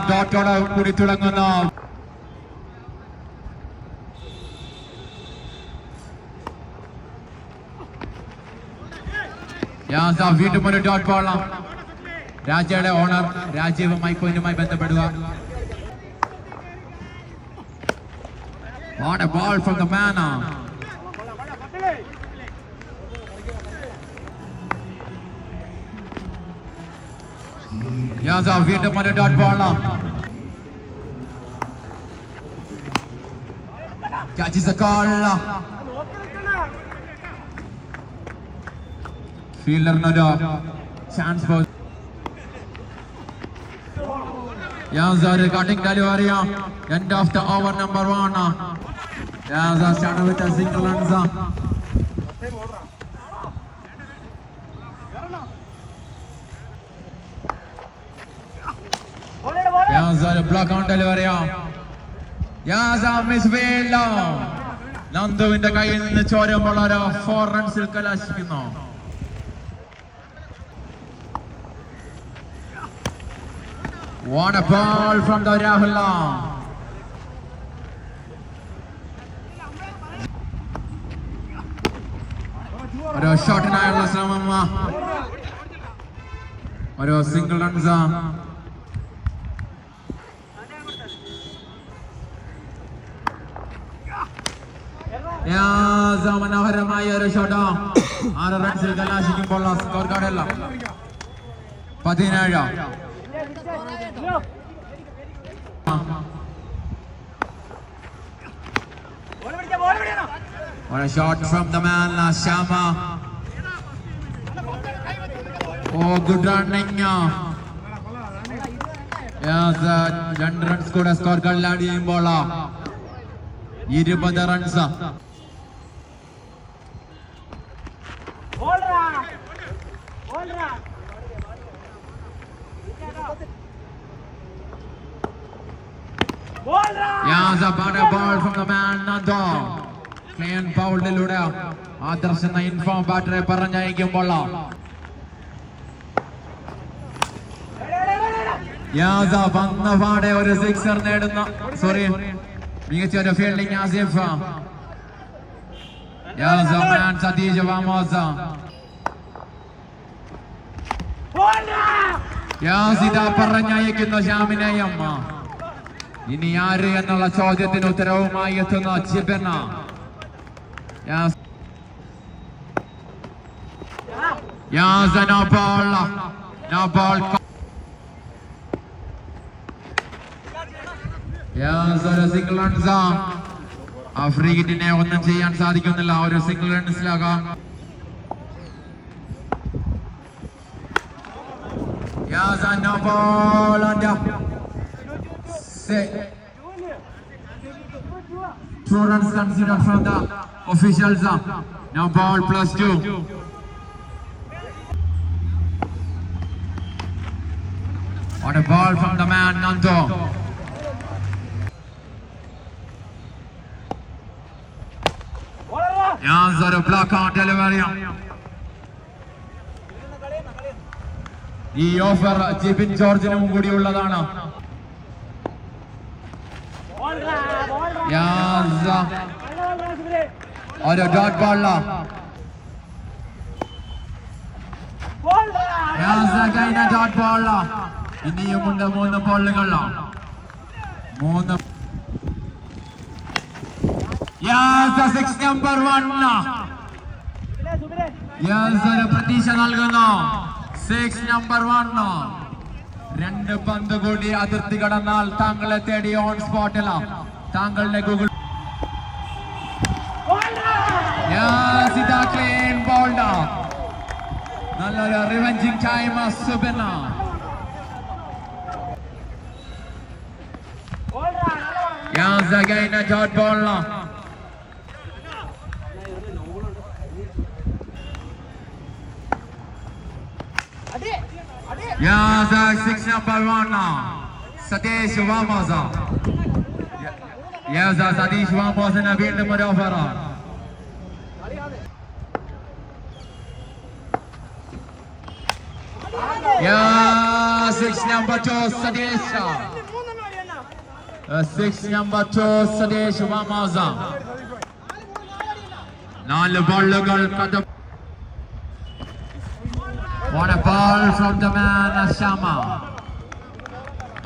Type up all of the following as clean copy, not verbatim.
ഡോട്ടോടെ കൂടി തുടങ്ങുന്നു. വീണ്ടും ഒരു ഡോട്ട് ബോൾ. രാജയുടെ ഓണർ രാജീവ് മൈക്കോയിനുമായി ബന്ധപ്പെടുക. What a ball from the man. വീണ്ടും ഒരു dot ball. Catches the call. ഫീൽഡറിനൊരു ചാൻസ് ഫോർ ഒരു cutting delivery. End of the over number 1. started with a single runs. block on delivery. miss field. നന്ദുവിന്റെ കയ്യിൽ നിന്ന് ചോരുമ്പോൾ ഒരു 4 റൺസിൽ കലാശിക്കുന്നു. What a ball from the Rahul. ഒരു ഷോട്ടിനായുള്ള ശ്രമം. ഒരു സിംഗിൾ റൺസ്. മനോഹരമായ ഒരു shot. 6 റൺസിൽ കലാശിക്കുമ്പോൾ score കാർഡല്ല 17. What a shot from the man, Shama. Oh, good running. Yes, 2 runs കൂടെ score കാർഡിൽ ആഡ് ചെയ്യുമ്പോൾ 20 runs. Yes, a better ball from the man, Nando. Clean ബൗളിലൂടെ ആദർശ് എന്ന ഇൻഫോം ബാറ്ററെ പറഞ്ഞയക്കുമ്പോൾ വന്നപാടെ ഒരു 6 നേടുന്ന മികച്ച ഒരു ഫീൽഡിംഗ് ആസിഫ്. സതീഷ് വാമോസ. ഇതാ പറഞ്ഞയക്കുന്നു ഷാമിനെയും. ഇനി ആര് എന്നുള്ള ചോദ്യത്തിന് ഉത്തരവുമായി എത്തുന്ന ജിബന. No ball. ഒരു സിംഗിൾ റൺസ്. അഫ്രീഖിനെ ഒന്നും ചെയ്യാൻ സാധിക്കുന്നില്ല. ഒരു single റൺസിലാകാം. No ball. 2 runs considered from the officials. Now ball +2. What a ball from the man, Nando. a block on delivery. ഈ ഓഫർ ജിബിൻ ജോർജിനും കൂടിയുള്ളതാണ്. ഒരു ഡോട്ട് ബോൾ. Dot ball. ഇനിയുമുണ്ട് 3 ബോളുകൾ. 3. 6 number 1. ഒരു പ്രതീക്ഷ നൽകുന്നു. 6 number 1. 2 പന്ത് കൂടി അതിർത്തി കടന്നാൽ താങ്കളെ തേടി ഓൺ സ്പോട്ടിൽ. താങ്കളുടെ ഗൂഗിൾ ക്ലീൻ ബോൾഡ്. നല്ലൊരു revenging time Subina. again a dot ball. Yes, 6 number 1. Satish Vamosa. Yes, Satish Vamosa in a field maneuver. Yeah, 6 number 2, Sadesh. 6 number 2, Sadesh Wamaza. 4 ബോളുകൾ കഥ. What a ball from the man Ashama.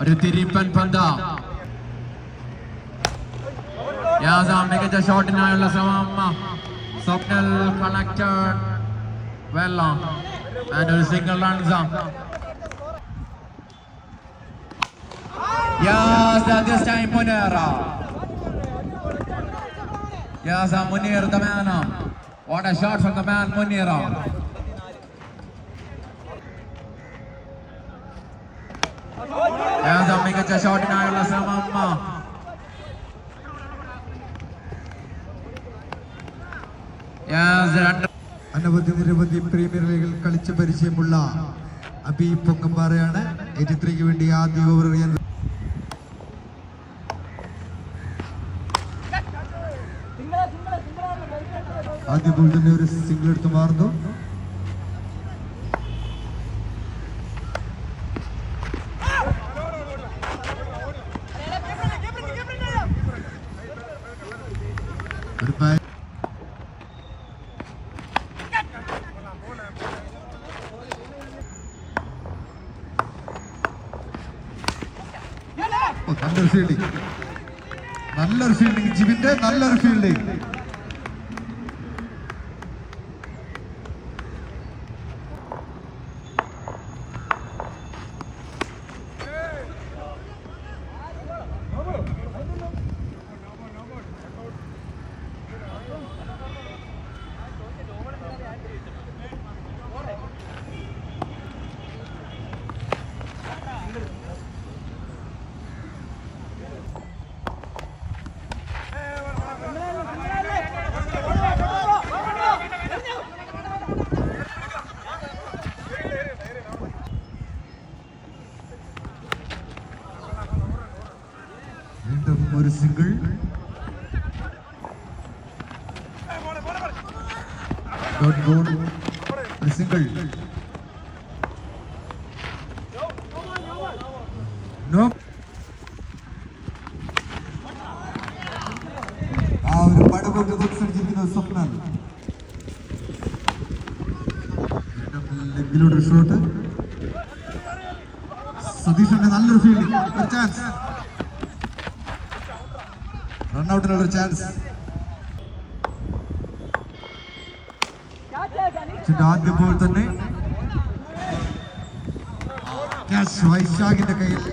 ഒരു തിരിപ്പൻ പന്ത്. യാസാം മികച്ച ഷോട്ടിനായുള്ള ശ്രമം. സ്വപ്നൽ connected well and ഒരു single runs. Yes, this time Munir. Yes, Munir the man. What a shot from the man Munir. Yes, മികച്ച ഷോട്ടിനായുള്ള ശ്രമം. Yes, അനവധി നിരവധി പ്രീമിയർ ലീഗിൽ കളിച്ച് പരിചയമുള്ള അബി പൊങ്ങമ്പാറയാണ് 83ക്ക് വേണ്ടി ആദ്യ ഓവർ എറിയാൻ. ആദ്യ ബോൾ തന്നെ ഒരു സിംഗിൾ എടുത്ത് മാറുന്നു. ഒരു നല്ലൊരു ഫീൽഡിംഗ് ജിബിന്റെ നല്ലൊരു ഫീൽഡിംഗ്. ഒരു സിംഗിൾ. ഡോട്ട് ബോൾ ഒരു സിംഗിൾ. നോ. ആ ഒരു പടകൊണ്ട് ബോക്സ് അടിച്ചിരിക്കുന്ന സ്വപ്നം. ലെഗിലൂടെ ഷോട്ട്. സതീഷിന്റെ നല്ലൊരു ഫീൽഡിംഗ്. ഒരു ചാൻസ്. റൺഔട്ടിനുള്ള ചാൻസ്. ആദ്യ ബോൾ തന്നെ വൈശാഖിന്റെ കയ്യിൽ.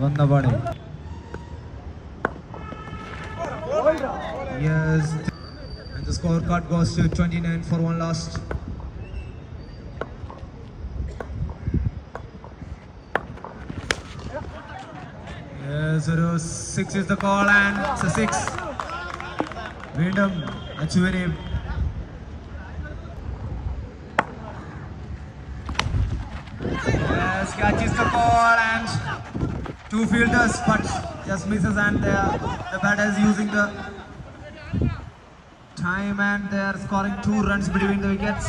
വന്ന പാടെ. Yes, and the scorecard goes to 29 for one last. Yes, 6 is the call and it's a 6. വീണ്ടും അച്ചുവിനെ. Yes, catches the ball and two fielders but just misses, and the batter is using the time and they are scoring 2 runs between the wickets.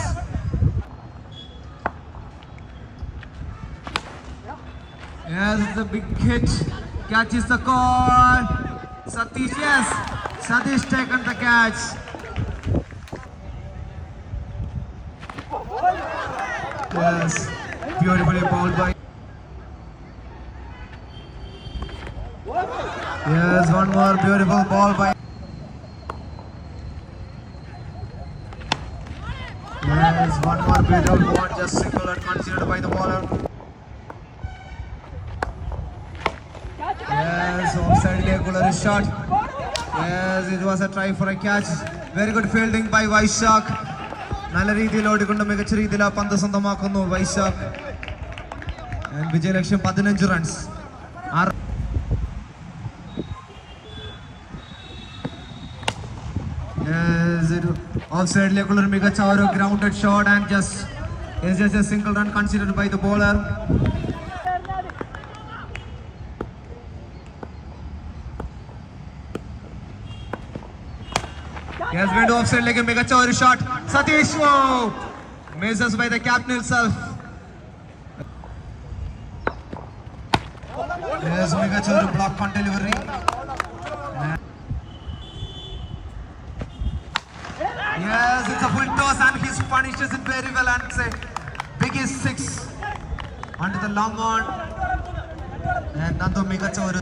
Yes, the big hit, catches the call. Satish, yes, Satish taken the catch. Yes, beautifully bowled by. Yes, one more beautiful ball by. Yes, one more beautiful ball, just single and considered by the bowler. Yes, offside leg shot. Yes, it was a try for a catch. Very good fielding by Vaishak. നല്ല രീതിയിൽ ഓടിക്കൊണ്ട് മികച്ച രീതിയിൽ ആ പന്ത് സ്വന്തമാക്കുന്നു വൈശാഖ്. വിജയലക്ഷ്യം 15 runs. Of സൈഡിലേക്കുള്ള ഒരു മികച്ച ഒരു grounded shot and just a single run considered by the bowler. വീണ്ടും ഓഫ് സൈഡിലേക്ക് മികച്ച ഒരു shot. Satish misses by the captain himself. മികച്ച ഒരു block on delivery. Yes, it's a full toss and he punishes it very well and it's a biggest six under the long on. And Nandu മികച്ച ഒരു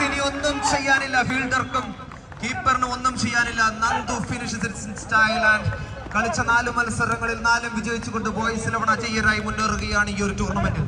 ഇനി ഒന്നും ചെയ്യാനില്ല, ഫീൽഡർക്കും കീപ്പറിനും ഒന്നും ചെയ്യാനില്ല. Nandu finishes in style and കളിച്ച 4 മത്സരങ്ങളിൽ 4 വിജയിച്ചുകൊണ്ട് ബോയ്സ് 11 അജയ്യരായി മുന്നേറുകയാണ് ഈ ഒരു ടൂർണമെന്റിൽ.